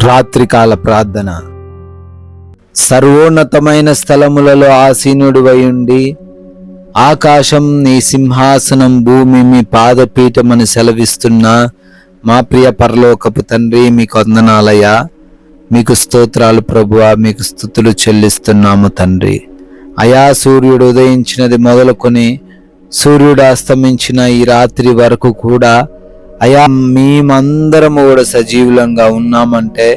రాత్రికాల ప్రార్థన. సర్వోన్నతమైన స్థలములలో ఆసీనుడివై ఉండి, ఆకాశం నీ సింహాసనం, భూమి మీ పాదపీఠమని సెలవిస్తున్న మా ప్రియ పరలోకపు తండ్రి, మీకు వందనాలయ్యా, మీకు స్తోత్రాలు ప్రభువా, మీకు స్తుతులు చెల్లిస్తున్నాము తండ్రి. అయా, సూర్యుడు ఉదయించినది మొదలుకొని సూర్యుడు అస్తమించిన ఈ రాత్రి వరకు కూడా అయా మేమందరము కూడా సజీవులంగా ఉన్నామంటే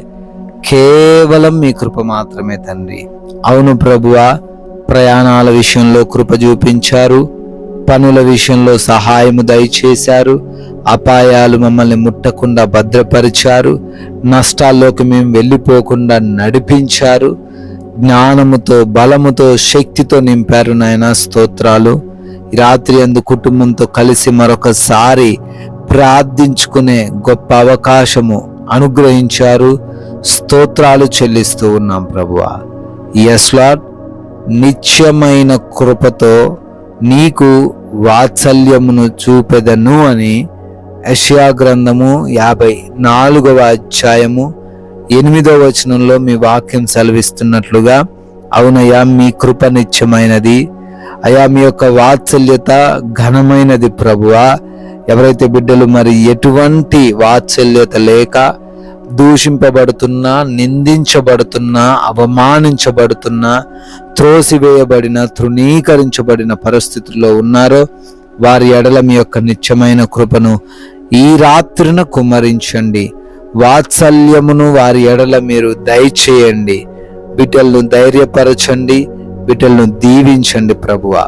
కేవలం మీ కృప మాత్రమే తండ్రి. అవును ప్రభువా, ప్రయాణాల విషయంలో కృప చూపించారు, పనుల విషయంలో సహాయము దయచేశారు, అపాయాలు మమ్మల్ని ముట్టకుండా భద్రపరిచారు, నష్టాల్లోకి మేము వెళ్ళిపోకుండా నడిపించారు, జ్ఞానముతో బలముతో శక్తితో నింపారు నాయన. స్తోత్రాలు. ఈ రాత్రి అందు కుటుంబంతో కలిసి మరొకసారి ప్రార్థించుకునే గొప్ప అవకాశము అనుగ్రహించారు. స్తోత్రాలు చెల్లిస్తూ ఉన్నాం ప్రభువా. yes Lord, నిత్యమైన కృపతో నీకు వాత్సల్యమును చూపెదను అని యెషయా గ్రంథము 54వ అధ్యాయము 8వ వచనంలో మీ వాక్యం సెలవిస్తున్నట్లుగా, అవునయ్యా, మీ కృప నిత్యమైనది అయా, మీ యొక్క వాత్సల్యత ఘనమైనది ప్రభువా. ఎవరైతే బిడ్డలు మరి ఎటువంటి వాత్సల్యత లేక దూషింపబడుతున్నా, నిందించబడుతున్నా, అవమానించబడుతున్నా, త్రోసివేయబడిన, తృణీకరించబడిన పరిస్థితుల్లో ఉన్నారో వారి ఎడల మీ యొక్క నిత్యమైన కృపను ఈ రాత్రిన కుమ్మరించండి. వాత్సల్యమును వారి ఎడల మీరు దయచేయండి. బిడ్డలను ధైర్యపరచండి, బిడ్డలను దీవించండి ప్రభువా.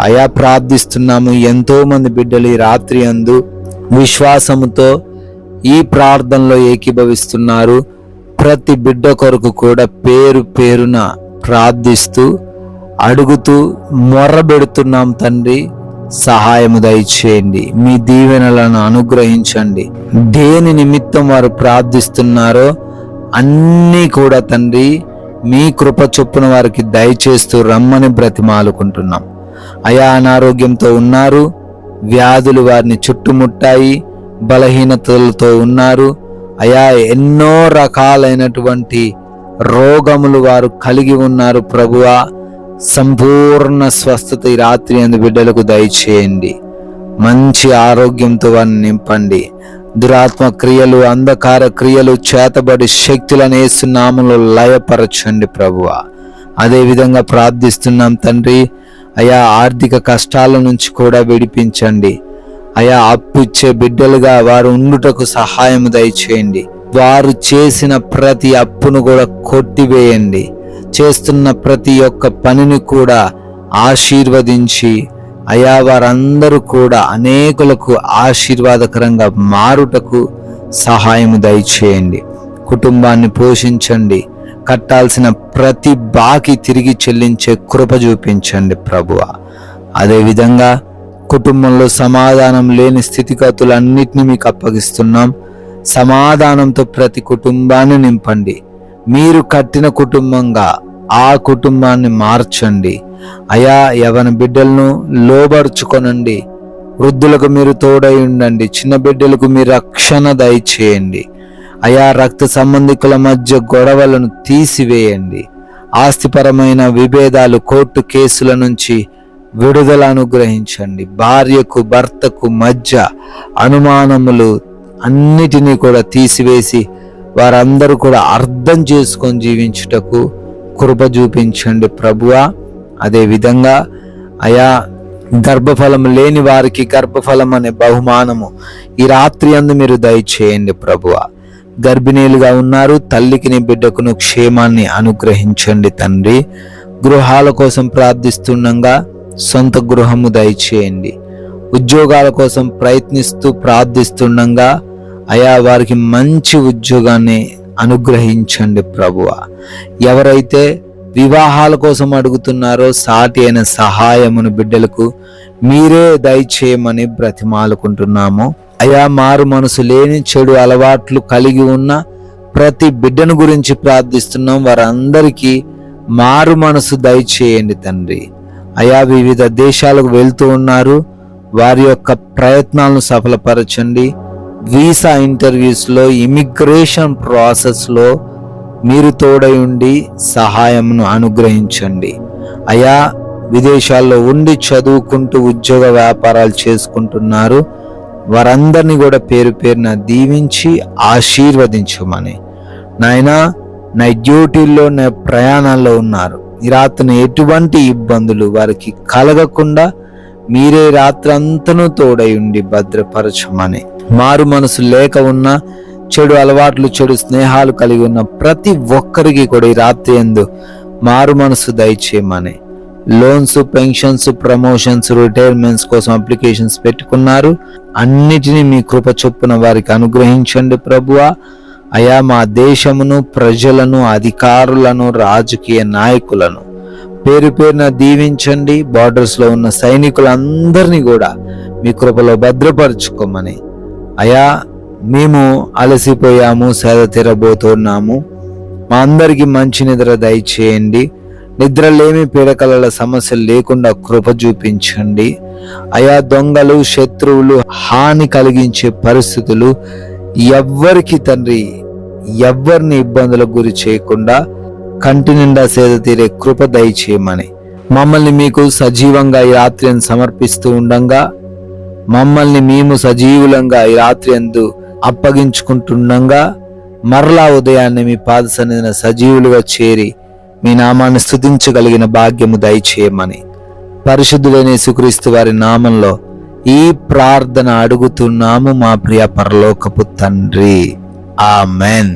అయా, ప్రార్థిస్తున్నాము. ఎంతో మంది బిడ్డలు ఈ రాత్రి అందు విశ్వాసముతో ఈ ప్రార్థనలో ఏకీభవిస్తున్నారు. ప్రతి బిడ్డ కొరకు కూడా పేరు పేరున ప్రార్థిస్తూ అడుగుతూ మొర్రబెడుతున్నాం తండ్రి. సహాయము దయచేయండి, మీ దీవెనలను అనుగ్రహించండి. దేని నిమిత్తం వారు ప్రార్థిస్తున్నారో అన్నీ కూడా తండ్రి మీ కృప చొప్పున వారికి దయచేస్తూ రమ్మని బ్రతిమాలుకుంటున్నాం. అయా, అనారోగ్యంతో ఉన్నారు, వ్యాధులు వారిని చుట్టుముట్టాయి, బలహీనతలతో ఉన్నారు అయా, ఎన్నో రకాలైనటువంటి రోగములు వారు కలిగి ఉన్నారు ప్రభువా. సంపూర్ణ స్వస్థత ఈ రాత్రి అందు బిడ్డలకు దయచేయండి. మంచి ఆరోగ్యంతో వారిని నింపండి. దురాత్మ క్రియలు, అంధకార క్రియలు, చేతబడి శక్తులను యేసు నామములో లయపరచండి ప్రభువా. అదేవిధంగా ప్రార్థిస్తున్నాం తండ్రి. అయా, ఆర్థిక కష్టాల నుంచి కూడా విడిపించండి. అయా, అప్పు ఇచ్చే బిడ్డలుగా వారు ఉండుటకు సహాయం దయచేయండి. వారు చేసిన ప్రతి అప్పును కూడా కొట్టివేయండి. చేస్తున్న ప్రతి ఒక్క పనిని కూడా ఆశీర్వదించి అయా, వారందరూ కూడా అనేకులకు ఆశీర్వాదకరంగా మారుటకు సహాయము దయచేయండి. కుటుంబాన్ని పోషించండి. కట్టాల్సిన ప్రతి బాకీ తిరిగి చెల్లించే కృప చూపించండి ప్రభువా. అదేవిధంగా కుటుంబంలో సమాధానం లేని స్థితిగతులన్నిటినీ మీకు అప్పగిస్తున్నాం. సమాధానంతో ప్రతి కుటుంబాన్ని నింపండి. మీరు కట్టిన కుటుంబంగా ఆ కుటుంబాన్ని మార్చండి. అయా, యవన బిడ్డలను లోబరుచుకొనండి. వృద్ధులకు మీరు తోడై ఉండండి. చిన్న బిడ్డలకు మీరు రక్షణ దయచేయండి. అయా, రక్త సంబంధికుల మధ్య గొడవలను తీసివేయండి. ఆస్తిపరమైన విభేదాలు, కోర్టు కేసుల నుంచి విడుదల అనుగ్రహించండి. భార్యకు భర్తకు మధ్య అనుమానములు అన్నిటినీ కూడా తీసివేసి వారందరూ కూడా అర్థం చేసుకొని జీవించుటకు కృప చూపించండి ప్రభువా. అదేవిధంగా అయా, గర్భఫలం లేని వారికి గర్భఫలం అనే బహుమానము ఈ రాత్రి అందు మీరు దయచేయండి ప్రభువా. గర్భిణీలుగా ఉన్నారు, తల్లికిని బిడ్డకును క్షేమాన్ని అనుగ్రహించండి తండ్రి. గృహాల కోసం ప్రార్థిస్తుండగా సొంత గృహము దయచేయండి. ఉద్యోగాల కోసం ప్రయత్నిస్తూ ప్రార్థిస్తుండగా అయా, వారికి మంచి ఉద్యోగాన్ని అనుగ్రహించండి ప్రభువా. ఎవరైతే వివాహాల కోసం అడుగుతున్నారో సాటి అయిన సహాయమును బిడ్డలకు మీరే దయచేయమని బ్రతిమాలుకుంటున్నాము. అయా, మారు మనసు లేని చెడు అలవాట్లు కలిగి ఉన్న ప్రతి బిడ్డను గురించి ప్రార్థిస్తున్నాం. వారందరికీ మారు మనసు దయచేయండి తండ్రి. అయా, వివిధ దేశాలకు వెళ్తూ ఉన్నారు, వారి యొక్క ప్రయత్నాలను సఫలపరచండి. వీసా ఇంటర్వ్యూస్లో, ఇమిగ్రేషన్ ప్రాసెస్లో మీరు తోడై ఉండి సహాయంను అనుగ్రహించండి. అయా, విదేశాల్లో ఉండి చదువుకుంటూ ఉద్యోగ వ్యాపారాలు చేసుకుంటున్నారు, వారందరినీ కూడా పేరు పేరున దీవించి ఆశీర్వదించమని. నాయనా, నా డ్యూటీల్లో, నా ప్రయాణాల్లో ఉన్నారు, ఈ రాత్రిని ఎటువంటి ఇబ్బందులు వారికి కలగకుండా మీరే రాత్రంతను తోడై ఉండి భద్రపరచమని. మారు మనసు లేక ఉన్న, చెడు అలవాట్లు, చెడు స్నేహాలు కలిగి ఉన్న ప్రతి ఒక్కరికి కూడా ఈ రాత్రి యందు మారు మనసు దయచేయమని. లోన్స్, పెన్షన్స్, ప్రమోషన్స్, రిటైర్మెంట్స్ కోసం అప్లికేషన్స్ పెట్టుకున్నారు, అన్నిటినీ మీ కృప చొప్పున వారికి అనుగ్రహించండి ప్రభువా. అయా, మా దేశమును, ప్రజలను, అధికారులను, రాజకీయ నాయకులను పేరు పేరున దీవించండి. బార్డర్స్లో ఉన్న సైనికులందరినీ కూడా మీ కృపలో భద్రపరచుకోమని. అయా, మేము అలసిపోయాము, సేద తీరబోతున్నాము, మా అందరికీ మంచి నిద్ర దయచేయండి. నిద్రలేమి, పీడకలల సమస్యలు లేకుండా కృప చూపించండి. అయా, దొంగలు, శత్రువులు, హాని కలిగించే పరిస్థితులు ఎవ్వరికి తండ్రి, ఎవ్వరిని ఇబ్బందులకు గురి చేయకుండా కంటి నిండా సేద తీరే కృప దయచేయమని. మమ్మల్ని మీకు సజీవంగా ఈ రాత్రి సమర్పిస్తూ ఉండంగా, మమ్మల్ని మేము సజీవులంగా ఈ రాత్రి అందు అప్పగించుకుంటుండగా, మరలా ఉదయాన్నే మీ పాద సన్నిధిన సజీవులుగా చేరి మీ నామాన్ని స్తుతించగలిగిన భాగ్యము దయచేయమని పరిశుద్ధులైన యేసుక్రీస్తు వారి నామంలో ఈ ప్రార్థన అడుగుతున్నాము మా ప్రియ పరలోకపు తండ్రి. ఆమెన్.